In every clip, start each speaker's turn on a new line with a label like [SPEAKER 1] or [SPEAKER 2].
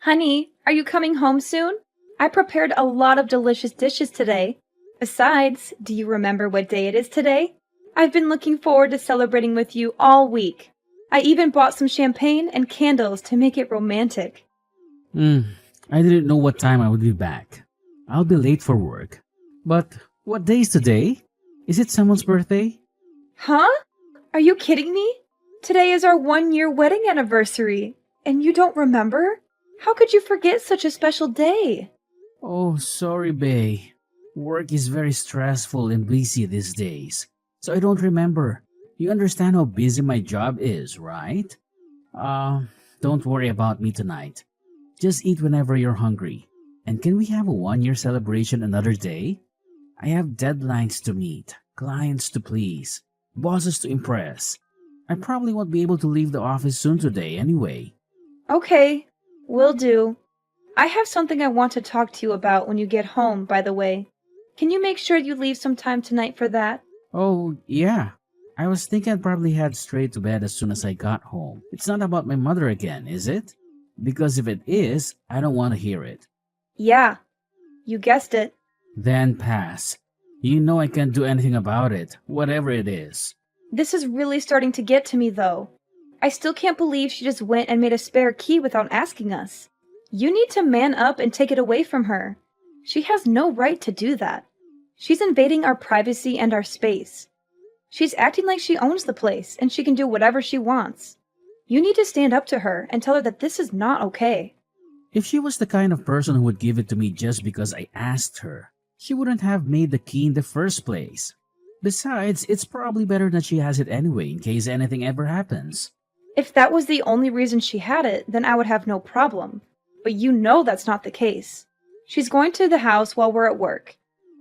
[SPEAKER 1] Honey, are you coming home soon? I prepared a lot of delicious dishes today. Besides, do you remember what day it is today? I've been looking forward to celebrating with you all week. I even bought some champagne and candles to make it romantic.
[SPEAKER 2] Hmm, I didn't know what time I would be back. I'll be late for work. But what day is today? Is it someone's birthday?
[SPEAKER 1] Huh? Are you kidding me? Today is our 1 year wedding anniversary, and you don't remember? How could you forget such a special day?
[SPEAKER 2] Oh, sorry, Bay. Work is very stressful and busy these days, so I don't remember. You understand how busy my job is, right? Uh, don't worry about me tonight. Just eat whenever you're hungry. And can we have a 1 year celebration another day? I have deadlines to meet, clients to please, bosses to impress. I probably won't be able to leave the office soon today anyway.
[SPEAKER 1] Okay, will do. I have something I want to talk to you about when you get home, by the way. Can you make sure you leave some time tonight for that?
[SPEAKER 2] Oh, yeah. I was thinking I'd probably head straight to bed as soon as I got home. It's not about my mother again, is it? Because if it is, I don't want to hear it.
[SPEAKER 1] Yeah, you guessed it.
[SPEAKER 2] Then pass. You know I can't do anything about it, whatever it is.
[SPEAKER 1] This is really starting to get to me, though. I still can't believe she just went and made a spare key without asking us. You need to man up and take it away from her. She has no right to do that. She's invading our privacy and our space. She's acting like she owns the place and she can do whatever she wants. You need to stand up to her and tell her that this is not okay.
[SPEAKER 2] If she was the kind of person who would give it to me just because I asked her, she wouldn't have made the key in the first place. Besides, it's probably better that she has it anyway in case anything ever happens.
[SPEAKER 1] If that was the only reason she had it, then I would have no problem. But you know that's not the case. She's going to the house while we're at work.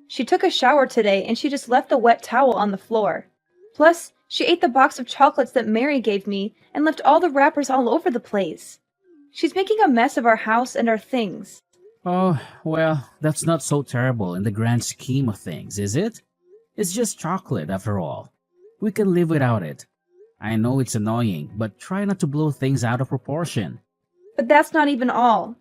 [SPEAKER 1] She took a shower today and she just left the wet towel on the floor. Plus, she ate the box of chocolates that Mary gave me and left all the wrappers all over the place. She's making a mess of our house and our things.
[SPEAKER 2] Oh, well, that's not so terrible in the grand scheme of things, is it? It's just chocolate after all. We can live without it. I know it's annoying, but try not to blow things out of proportion.
[SPEAKER 1] But that's not even all.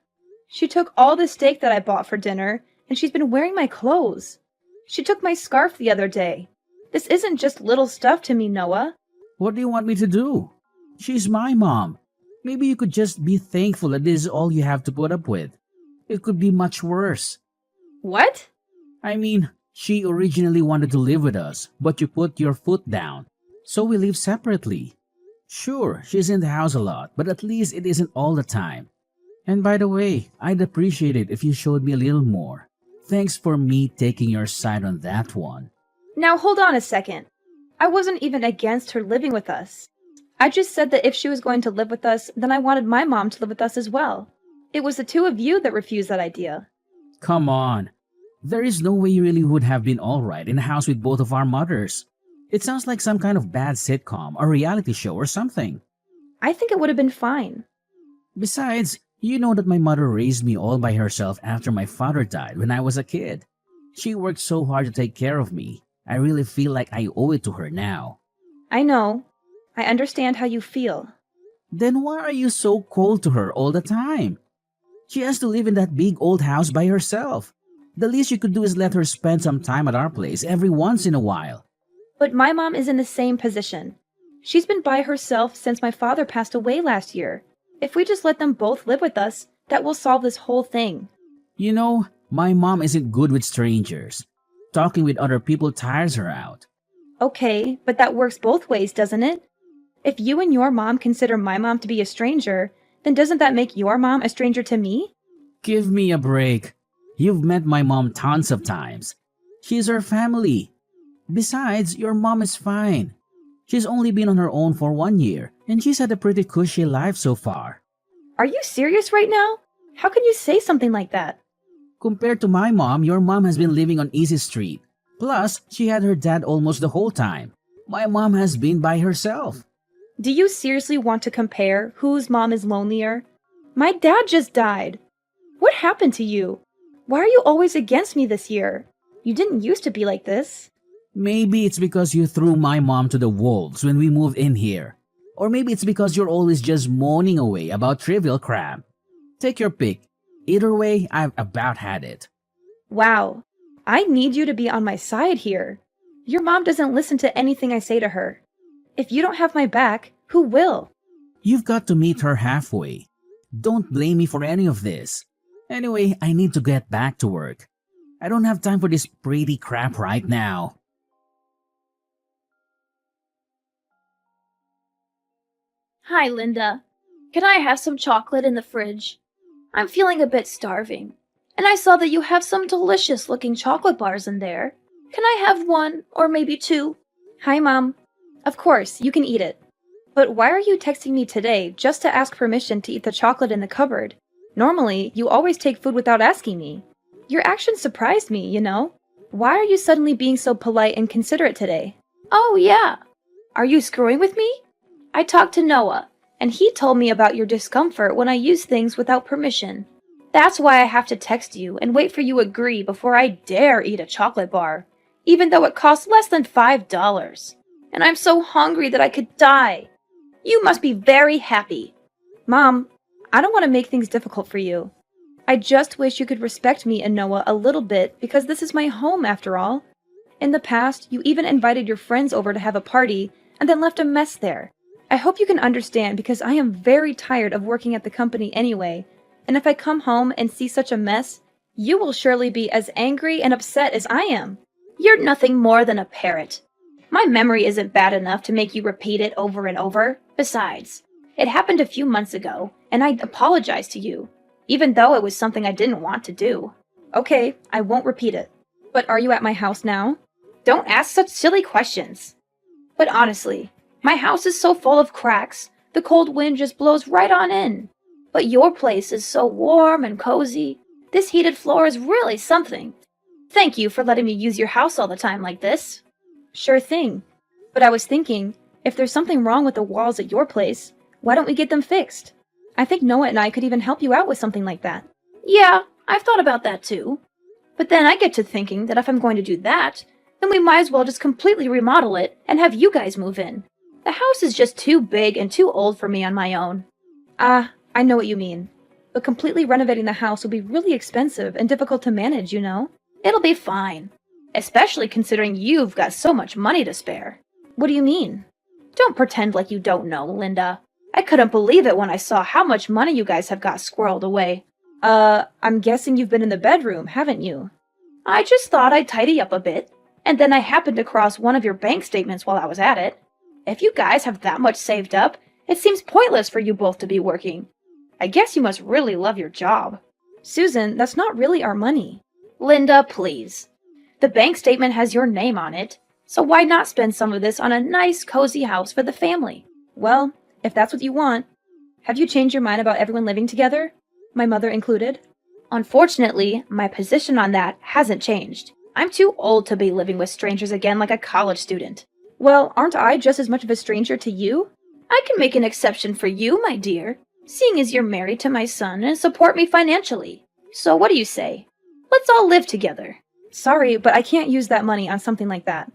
[SPEAKER 1] She took all the steak that I bought for dinner, and she's been wearing my clothes. She took my scarf the other day. This isn't just little stuff to me, Noah.
[SPEAKER 2] What do you want me to do? She's my mom. Maybe you could just be thankful that this is all you have to put up with. It could be much worse.
[SPEAKER 1] What?
[SPEAKER 2] I mean, she originally wanted to live with us, but you put your foot down. So we live separately. Sure, she's in the house a lot, but at least it isn't all the time. And by the way, I'd appreciate it if you showed me a little more. Thanks for me taking your side on that one.
[SPEAKER 1] Now hold on a second. I wasn't even against her living with us. I just said that if she was going to live with us, then I wanted my mom to live with us as well. It was the two of you that refused that idea.
[SPEAKER 2] Come on. There is no way you really would have been alright in a house with both of our mothers. It sounds like some kind of bad sitcom or reality show or something.
[SPEAKER 1] I think it would have been fine.
[SPEAKER 2] Besides, you know that my mother raised me all by herself after my father died when I was a kid. She worked so hard to take care of me. I really feel like I owe it to her now.
[SPEAKER 1] I know. I understand how you feel.
[SPEAKER 2] Then why are you so cold to her all the time? She has to live in that big old house by herself. The least you could do is let her spend some time at our place every once in a while.
[SPEAKER 1] But my mom is in the same position. She's been by herself since my father passed away last year. If we just let them both live with us, that will solve this whole thing.
[SPEAKER 2] You know, my mom isn't good with strangers. Talking with other people tires her out.
[SPEAKER 1] Okay, but that works both ways, doesn't it? If you and your mom consider my mom to be a stranger, then doesn't that make your mom a stranger to me?
[SPEAKER 2] Give me a break. You've met my mom tons of times. She's our family. Besides, your mom is fine. She's only been on her own for 1 year, and she's had a pretty cushy life so far.
[SPEAKER 1] Are you serious right now? How can you say something like that?
[SPEAKER 2] Compared to my mom, your mom has been living on Easy Street. Plus, she had her dad almost the whole time. My mom has been by herself.
[SPEAKER 1] Do you seriously want to compare whose mom is lonelier? My dad just died. What happened to you? Why are you always against me this year? You didn't used to be like this.
[SPEAKER 2] Maybe it's because you threw my mom to the wolves when we moved in here. Or maybe it's because you're always just moaning away about trivial crap. Take your pick. Either way, I've about had it.
[SPEAKER 1] Wow. I need you to be on my side here. Your mom doesn't listen to anything I say to her. If you don't have my back, who will?
[SPEAKER 2] You've got to meet her halfway. Don't blame me for any of this. Anyway, I need to get back to work. I don't have time for this pretty crap right now.
[SPEAKER 3] Hi, Linda. Can I have some chocolate in the fridge? I'm feeling a bit starving, and I saw that you have some delicious-looking chocolate bars in there. Can I have one, or maybe two?
[SPEAKER 1] Hi, Mom. Of course, you can eat it. But why are you texting me today just to ask permission to eat the chocolate in the cupboard? Normally, you always take food without asking me. Your actions surprised me, you know? Why are you suddenly being so polite and considerate today?
[SPEAKER 3] Oh, yeah. Are you screwing with me? I talked to Noah, and he told me about your discomfort when I use things without permission. That's why I have to text you and wait for you to agree before I dare eat a chocolate bar, even though it costs less than $5. And I'm so hungry that I could die. You must be very happy.
[SPEAKER 1] Mom, I don't want to make things difficult for you. I just wish you could respect me and Noah a little bit because this is my home after all. In the past, you even invited your friends over to have a party and then left a mess there. I hope you can understand because I am very tired of working at the company anyway, and if I come home and see such a mess, you will surely be as angry and upset as I am.
[SPEAKER 3] You're nothing more than a parrot. My memory isn't bad enough to make you repeat it over and over. Besides, it happened a few months ago, and I apologized to you, even though it was something I didn't want to do.
[SPEAKER 1] Okay, I won't repeat it. But are you at my house now?
[SPEAKER 3] Don't ask such silly questions. But honestly, my house is so full of cracks, the cold wind just blows right on in. But your place is so warm and cozy. This heated floor is really something. Thank you for letting me use your house all the time like this.
[SPEAKER 1] Sure thing. But I was thinking, if there's something wrong with the walls at your place, why don't we get them fixed? I think Noah and I could even help you out with something like that.
[SPEAKER 3] Yeah, I've thought about that too. But then I get to thinking that if I'm going to do that, then we might as well just completely remodel it and have you guys move in. The house is just too big and too old for me on my own.
[SPEAKER 1] I know what you mean. But completely renovating the house will be really expensive and difficult to manage, you know?
[SPEAKER 3] It'll be fine. Especially considering you've got so much money to spare.
[SPEAKER 1] What do you mean?
[SPEAKER 3] Don't pretend like you don't know, Linda. I couldn't believe it when I saw how much money you guys have got squirreled away.
[SPEAKER 1] I'm guessing you've been in the bedroom, haven't you?
[SPEAKER 3] I just thought I'd tidy up a bit, and then I happened across one of your bank statements while I was at it. If you guys have that much saved up, it seems pointless for you both to be working. I guess you must really love your job.
[SPEAKER 1] Susan, that's not really our money.
[SPEAKER 3] Linda, please. The bank statement has your name on it, so why not spend some of this on a nice, cozy house for the family?
[SPEAKER 1] Well, if that's what you want. Have you changed your mind about everyone living together? My mother included?
[SPEAKER 3] Unfortunately, my position on that hasn't changed. I'm too old to be living with strangers again like a college student.
[SPEAKER 1] Well, aren't I just as much of a stranger to you?
[SPEAKER 3] I can make an exception for you, my dear, seeing as you're married to my son and support me financially. So what do you say? Let's all live together.
[SPEAKER 1] Sorry, but I can't use that money on something like that.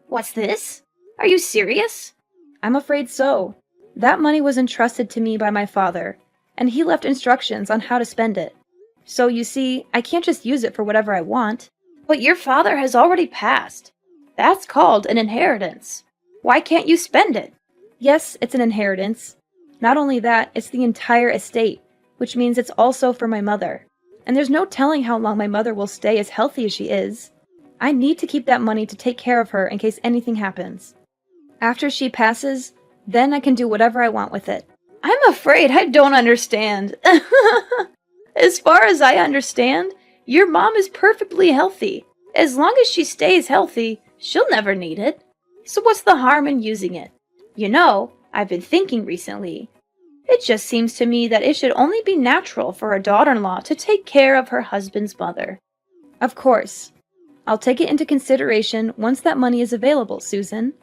[SPEAKER 3] What's this? Are you serious?
[SPEAKER 1] I'm afraid so. That money was entrusted to me by my father, and he left instructions on how to spend it. So you see, I can't just use it for whatever I want.
[SPEAKER 3] But your father has already passed. That's called an inheritance. Why can't you spend it?
[SPEAKER 1] Yes, it's an inheritance. Not only that, it's the entire estate, which means it's also for my mother. And there's no telling how long my mother will stay as healthy as she is. I need to keep that money to take care of her in case anything happens. After she passes, then I can do whatever I want with it.
[SPEAKER 3] I'm afraid I don't understand. As far as I understand, your mom is perfectly healthy. As long as she stays healthy, she'll never need it. So what's the harm in using it? You know, I've been thinking recently. It just seems to me that it should only be natural for a daughter-in-law to take care of her husband's mother.
[SPEAKER 1] Of course. I'll take it into consideration once that money is available, Susan.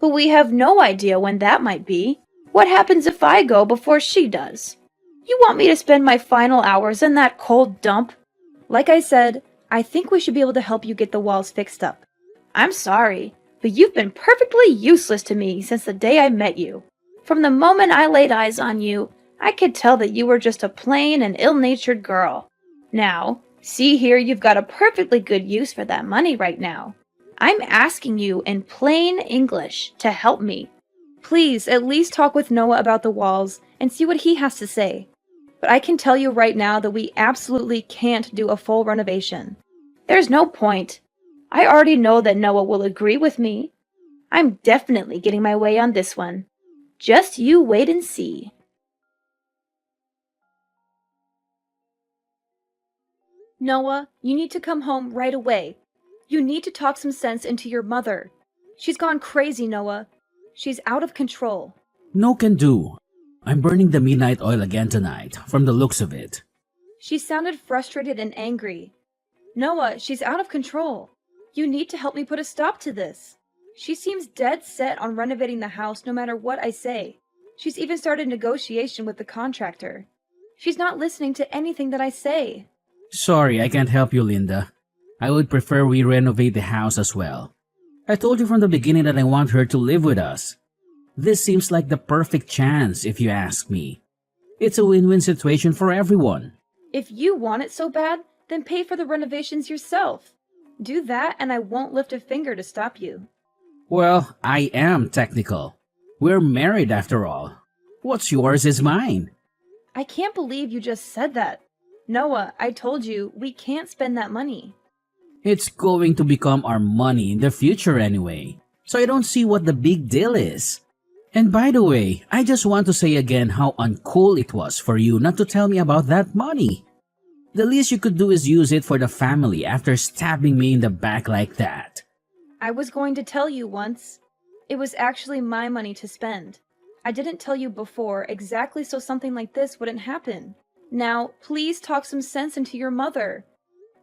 [SPEAKER 3] But we have no idea when that might be. What happens if I go before she does? You want me to spend my final hours in that cold dump?
[SPEAKER 1] Like I said, I think we should be able to help you get the walls fixed up.
[SPEAKER 3] I'm sorry, but you've been perfectly useless to me since the day I met you. From the moment I laid eyes on you, I could tell that you were just a plain and ill-natured girl. Now, see here, you've got a perfectly good use for that money right now. I'm asking you in plain English to help me.
[SPEAKER 1] Please, at least talk with Noah about the walls and see what he has to say. But I can tell you right now that we absolutely can't do a full renovation.
[SPEAKER 3] There's no point. I already know that Noah will agree with me. I'm definitely getting my way on this one. Just you wait and see.
[SPEAKER 1] Noah, you need to come home right away. You need to talk some sense into your mother. She's gone crazy, Noah. She's out of control.
[SPEAKER 2] No can do. I'm burning the midnight oil again tonight, from the looks of it.
[SPEAKER 1] She sounded frustrated and angry. Noah, she's out of control. You need to help me put a stop to this. She seems dead set on renovating the house no matter what I say. She's even started negotiation with the contractor. She's not listening to anything that I say.
[SPEAKER 2] Sorry, I can't help you, Linda. I would prefer we renovate the house as well. I told you from the beginning that I want her to live with us. This seems like the perfect chance, if you ask me. It's a win-win situation for everyone.
[SPEAKER 1] If you want it so bad, then pay for the renovations yourself. Do that and I won't lift a finger to stop you.
[SPEAKER 2] Well, I am technical. We're married after all. What's yours is mine.
[SPEAKER 1] I can't believe you just said that. Noah, I told you, we can't spend that money.
[SPEAKER 2] It's going to become our money in the future anyway, so I don't see what the big deal is. And by the way, I just want to say again how uncool it was for you not to tell me about that money. The least you could do is use it for the family after stabbing me in the back like that.
[SPEAKER 1] I was going to tell you once. It was actually my money to spend. I didn't tell you before exactly so something like this wouldn't happen. Now, please talk some sense into your mother.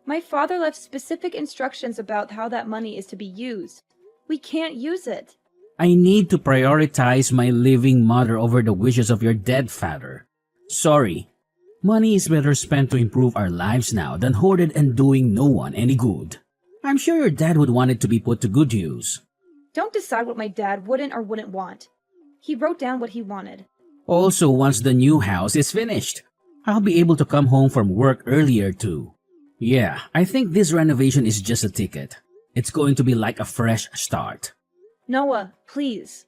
[SPEAKER 1] My father left specific instructions about how that money is to be used. We can't use it.
[SPEAKER 2] I need to prioritize my living mother over the wishes of your dead father. Sorry. Money is better spent to improve our lives now than hoarded and doing no one any good. I'm sure your dad would want it to be put to good use.
[SPEAKER 1] Don't decide what my dad wouldn't or wouldn't want. He wrote down what he wanted.
[SPEAKER 2] Also, once the new house is finished, I'll be able to come home from work earlier too. Yeah, I think this renovation is just a ticket. It's going to be like a fresh start.
[SPEAKER 1] Noah, please.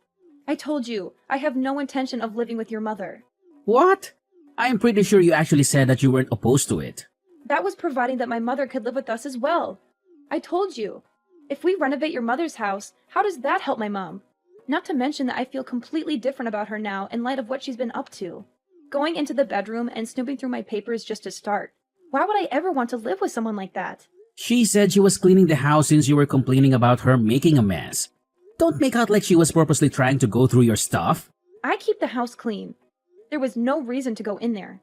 [SPEAKER 1] I told you, I have no intention of living with your mother.
[SPEAKER 2] What? I'm pretty sure you actually said that you weren't opposed to it.
[SPEAKER 1] That was providing that my mother could live with us as well. I told you. If we renovate your mother's house, how does that help my mom? Not to mention that I feel completely different about her now in light of what she's been up to. Going into the bedroom and snooping through my papers just to start. Why would I ever want to live with someone like that?
[SPEAKER 2] She said she was cleaning the house since you were complaining about her making a mess. Don't make out like she was purposely trying to go through your stuff.
[SPEAKER 1] I keep the house clean. There was no reason to go in there.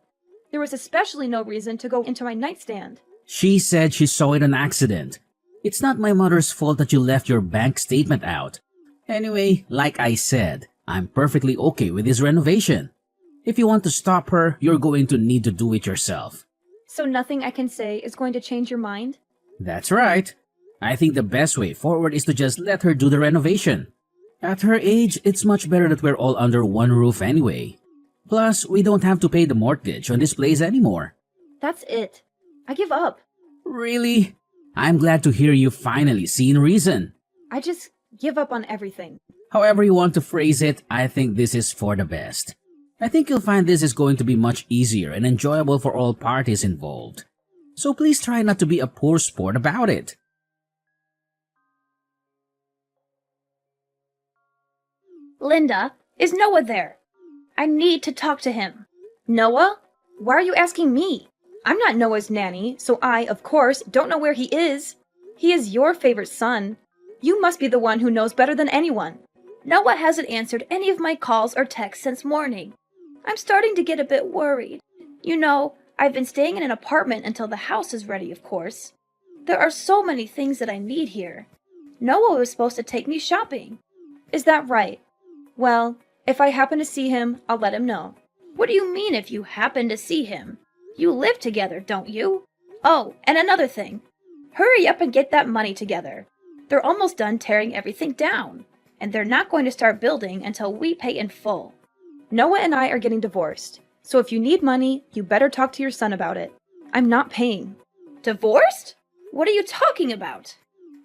[SPEAKER 1] There was especially no reason to go into my nightstand.
[SPEAKER 2] She said she saw it on accident. It's not my mother's fault that you left your bank statement out. Anyway, like I said, I'm perfectly okay with this renovation. If you want to stop her, you're going to need to do it yourself.
[SPEAKER 1] So nothing I can say is going to change your mind?
[SPEAKER 2] That's right. I think the best way forward is to just let her do the renovation. At her age, it's much better that we're all under one roof anyway. Plus, we don't have to pay the mortgage on this place anymore.
[SPEAKER 1] That's it. I give up.
[SPEAKER 2] Really? I'm glad to hear you finally seen reason.
[SPEAKER 1] I just give up on everything.
[SPEAKER 2] However you want to phrase it, I think this is for the best. I think you'll find this is going to be much easier and enjoyable for all parties involved. So please try not to be a poor sport about it.
[SPEAKER 3] Linda, is Noah there? I need to talk to him.
[SPEAKER 1] Noah? Why are you asking me? I'm not Noah's nanny, so I, of course, don't know where he is. He is your favorite son. You must be the one who knows better than anyone.
[SPEAKER 3] Noah hasn't answered any of my calls or texts since morning. I'm starting to get a bit worried. You know, I've been staying in an apartment until the house is ready, of course. There are so many things that I need here. Noah was supposed to take me shopping.
[SPEAKER 1] Is that right? Well, if I happen to see him, I'll let him know.
[SPEAKER 3] What do you mean if you happen to see him? You live together, don't you? Oh, and another thing. Hurry up and get that money together. They're almost done tearing everything down, and they're not going to start building until we pay in full.
[SPEAKER 1] Noah and I are getting divorced. So if you need money, you better talk to your son about it. I'm not paying.
[SPEAKER 3] Divorced? What are you talking about?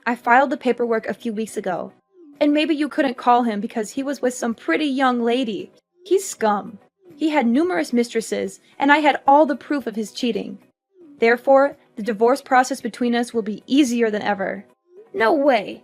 [SPEAKER 1] I filed the paperwork a few weeks ago. And maybe you couldn't call him because he was with some pretty young lady. He's scum. He had numerous mistresses, and I had all the proof of his cheating. Therefore, the divorce process between us will be easier than ever.
[SPEAKER 3] No way.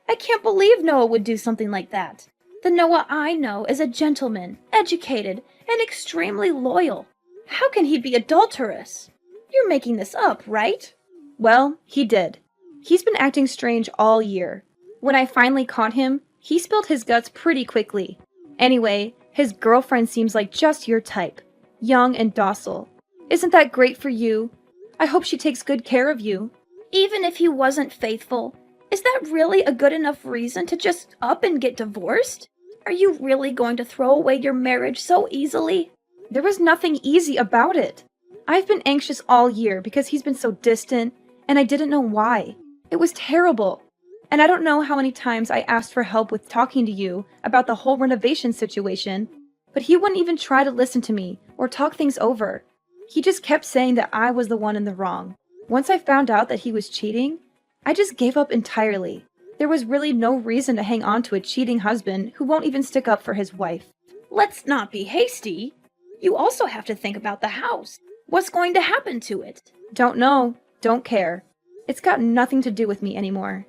[SPEAKER 3] I can't believe Noah would do something like that. The Noah I know is a gentleman, educated, and extremely loyal. How can he be adulterous? You're making this up, right?
[SPEAKER 1] Well, he did. He's been acting strange all year. When I finally caught him, he spilled his guts pretty quickly. Anyway, his girlfriend seems like just your type. Young and docile. Isn't that great for you? I hope she takes good care of you.
[SPEAKER 3] Even if he wasn't faithful, is that really a good enough reason to just up and get divorced? Are you really going to throw away your marriage so easily?
[SPEAKER 1] There was nothing easy about it. I've been anxious all year because he's been so distant, and I didn't know why. It was terrible. And I don't know how many times I asked for help with talking to you about the whole renovation situation, but he wouldn't even try to listen to me or talk things over. He just kept saying that I was the one in the wrong. Once I found out that he was cheating, I just gave up entirely. There was really no reason to hang on to a cheating husband who won't even stick up for his wife.
[SPEAKER 3] Let's not be hasty. You also have to think about the house. What's going to happen to it?
[SPEAKER 1] Don't know. Don't care. It's got nothing to do with me anymore.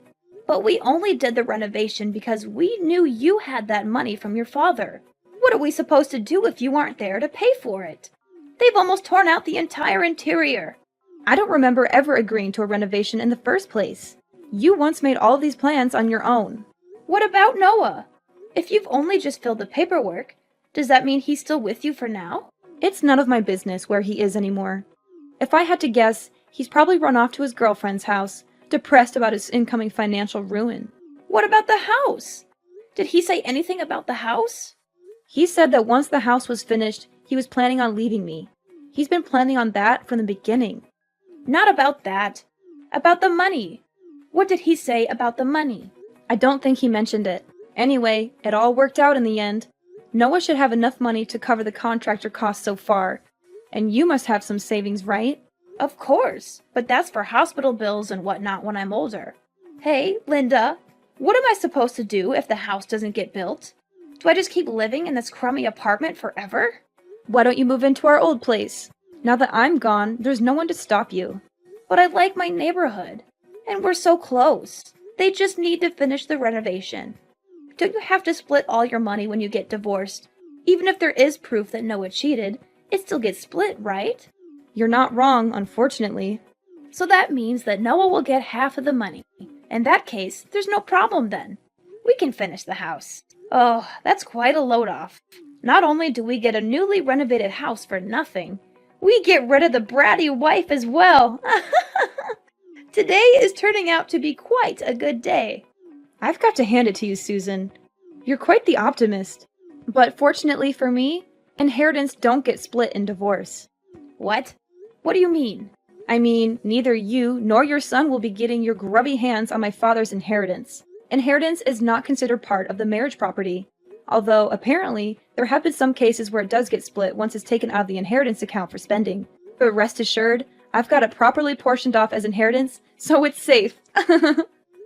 [SPEAKER 3] But we only did the renovation because we knew you had that money from your father. What are we supposed to do if you aren't there to pay for it? They've almost torn out the entire interior.
[SPEAKER 1] I don't remember ever agreeing to a renovation in the first place. You once made all of these plans on your own.
[SPEAKER 3] What about Noah? If you've only just filled the paperwork, does that mean he's still with you for now?
[SPEAKER 1] It's none of my business where he is anymore. If I had to guess, he's probably run off to his girlfriend's house, depressed about his incoming financial ruin.
[SPEAKER 3] What about the house? Did he say anything about the house?
[SPEAKER 1] He said that once the house was finished, he was planning on leaving me. He's been planning on that from the beginning.
[SPEAKER 3] Not about that. About the money. What did he say about the money?
[SPEAKER 1] I don't think he mentioned it. Anyway, it all worked out in the end. Noah should have enough money to cover the contractor costs so far. And you must have some savings, right?
[SPEAKER 3] Of course, but that's for hospital bills and whatnot when I'm older. Hey, Linda, what am I supposed to do if the house doesn't get built? Do I just keep living in this crummy apartment forever?
[SPEAKER 1] Why don't you move into our old place? Now that I'm gone, there's no one to stop you.
[SPEAKER 3] But I like my neighborhood, and we're so close. They just need to finish the renovation. Don't you have to split all your money when you get divorced? Even if there is proof that Noah cheated, it still gets split, right?
[SPEAKER 1] You're not wrong, unfortunately.
[SPEAKER 3] So that means that Noah will get half of the money. In that case, there's no problem then. We can finish the house. Oh, that's quite a load off. Not only do we get a newly renovated house for nothing, we get rid of the bratty wife as well. Today is turning out to be quite a good day.
[SPEAKER 1] I've got to hand it to you, Susan. You're quite the optimist. But fortunately for me, inheritance don't get split in divorce.
[SPEAKER 3] What? What do you mean?
[SPEAKER 1] I mean, neither you nor your son will be getting your grubby hands on my father's inheritance. Inheritance is not considered part of the marriage property. Although, apparently, there have been some cases where it does get split once it's taken out of the inheritance account for spending. But rest assured, I've got it properly portioned off as inheritance, so it's safe.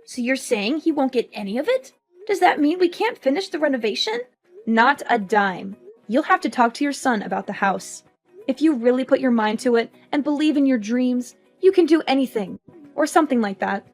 [SPEAKER 3] So you're saying he won't get any of it? Does that mean we can't finish the renovation?
[SPEAKER 1] Not a dime. You'll have to talk to your son about the house. If you really put your mind to it and believe in your dreams, you can do anything. Or something like that.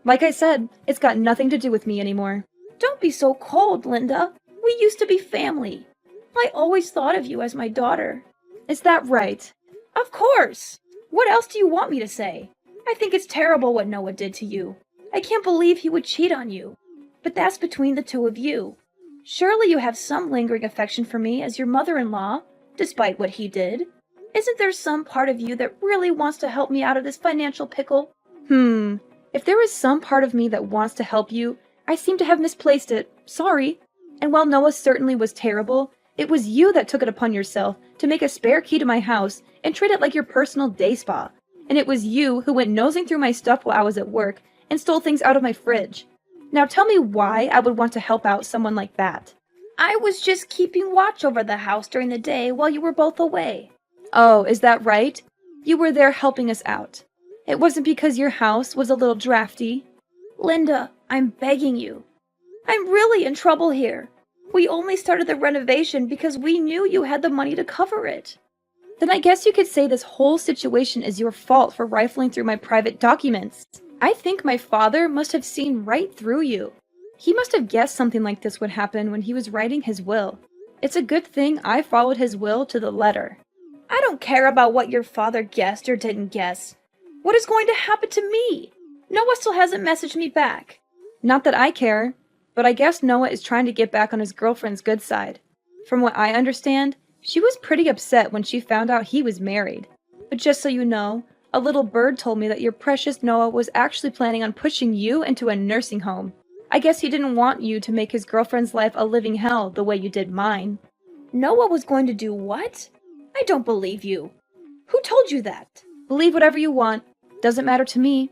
[SPEAKER 1] Like I said, it's got nothing to do with me anymore.
[SPEAKER 3] Don't be so cold, Linda. We used to be family. I always thought of you as my daughter.
[SPEAKER 1] Is that right?
[SPEAKER 3] Of course. What else do you want me to say? I think it's terrible what Noah did to you. I can't believe he would cheat on you. But that's between the two of you. Surely you have some lingering affection for me as your mother-in-law, despite what he did. Isn't there some part of you that really wants to help me out of this financial pickle?
[SPEAKER 1] If there is some part of me that wants to help you, I seem to have misplaced it. Sorry. And while Noah certainly was terrible, it was you that took it upon yourself to make a spare key to my house and treat it like your personal day spa. And it was you who went nosing through my stuff while I was at work and stole things out of my fridge. Now tell me why I would want to help out someone like that.
[SPEAKER 3] I was just keeping watch over the house during the day while you were both away.
[SPEAKER 1] Oh, is that right? You were there helping us out. It wasn't because your house was a little drafty.
[SPEAKER 3] Linda, I'm begging you. I'm really in trouble here. We only started the renovation because we knew you had the money to cover it.
[SPEAKER 1] Then I guess you could say this whole situation is your fault for rifling through my private documents. I think my father must have seen right through you. He must have guessed something like this would happen when he was writing his will. It's a good thing I followed his will to the letter.
[SPEAKER 3] I don't care about what your father guessed or didn't guess. What is going to happen to me? Noah still hasn't messaged me back.
[SPEAKER 1] Not that I care, but I guess Noah is trying to get back on his girlfriend's good side. From what I understand, she was pretty upset when she found out he was married. But just so you know, a little bird told me that your precious Noah was actually planning on pushing you into a nursing home. I guess he didn't want you to make his girlfriend's life a living hell the way you did mine.
[SPEAKER 3] Noah was going to do what? I don't believe you. Who told you that?
[SPEAKER 1] Believe whatever you want. Doesn't matter to me.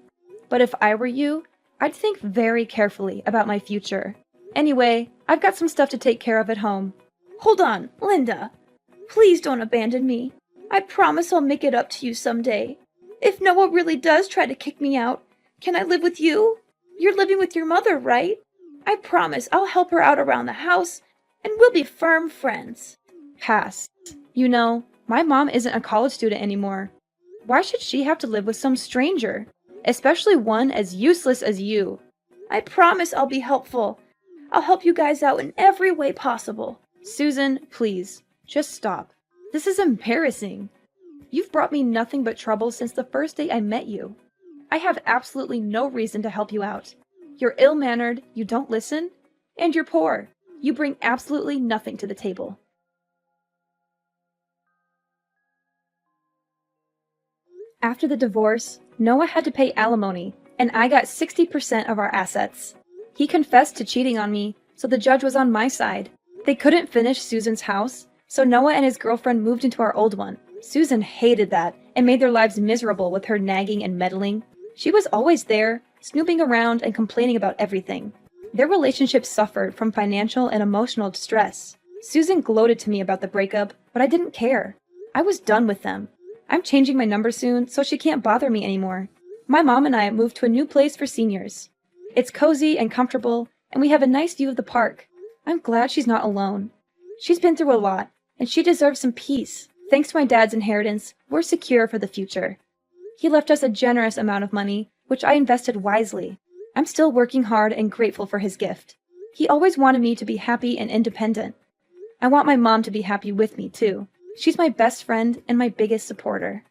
[SPEAKER 1] But if I were you, I'd think very carefully about my future. Anyway, I've got some stuff to take care of at home.
[SPEAKER 3] Hold on, Linda. Please don't abandon me. I promise I'll make it up to you someday. If Noah really does try to kick me out, can I live with you? You're living with your mother, right? I promise I'll help her out around the house, and we'll be firm friends.
[SPEAKER 1] Pass. You know, my mom isn't a college student anymore. Why should she have to live with some stranger? Especially one as useless as you.
[SPEAKER 3] I promise I'll be helpful. I'll help you guys out in every way possible.
[SPEAKER 1] Susan, please, just stop. This is embarrassing. You've brought me nothing but trouble since the first day I met you. I have absolutely no reason to help you out. You're ill-mannered, you don't listen, and you're poor. You bring absolutely nothing to the table. After the divorce, Noah had to pay alimony, and I got 60% of our assets. He confessed to cheating on me, so the judge was on my side. They couldn't finish Susan's house, so Noah and his girlfriend moved into our old one. Susan hated that and made their lives miserable with her nagging and meddling. She was always there, snooping around and complaining about everything. Their relationship suffered from financial and emotional distress. Susan gloated to me about the breakup, but I didn't care. I was done with them. I'm changing my number soon, so she can't bother me anymore. My mom and I moved to a new place for seniors. It's cozy and comfortable, and we have a nice view of the park. I'm glad she's not alone. She's been through a lot, and she deserves some peace. Thanks to my dad's inheritance, we're secure for the future. He left us a generous amount of money, which I invested wisely. I'm still working hard and grateful for his gift. He always wanted me to be happy and independent. I want my mom to be happy with me, too. She's my best friend and my biggest supporter.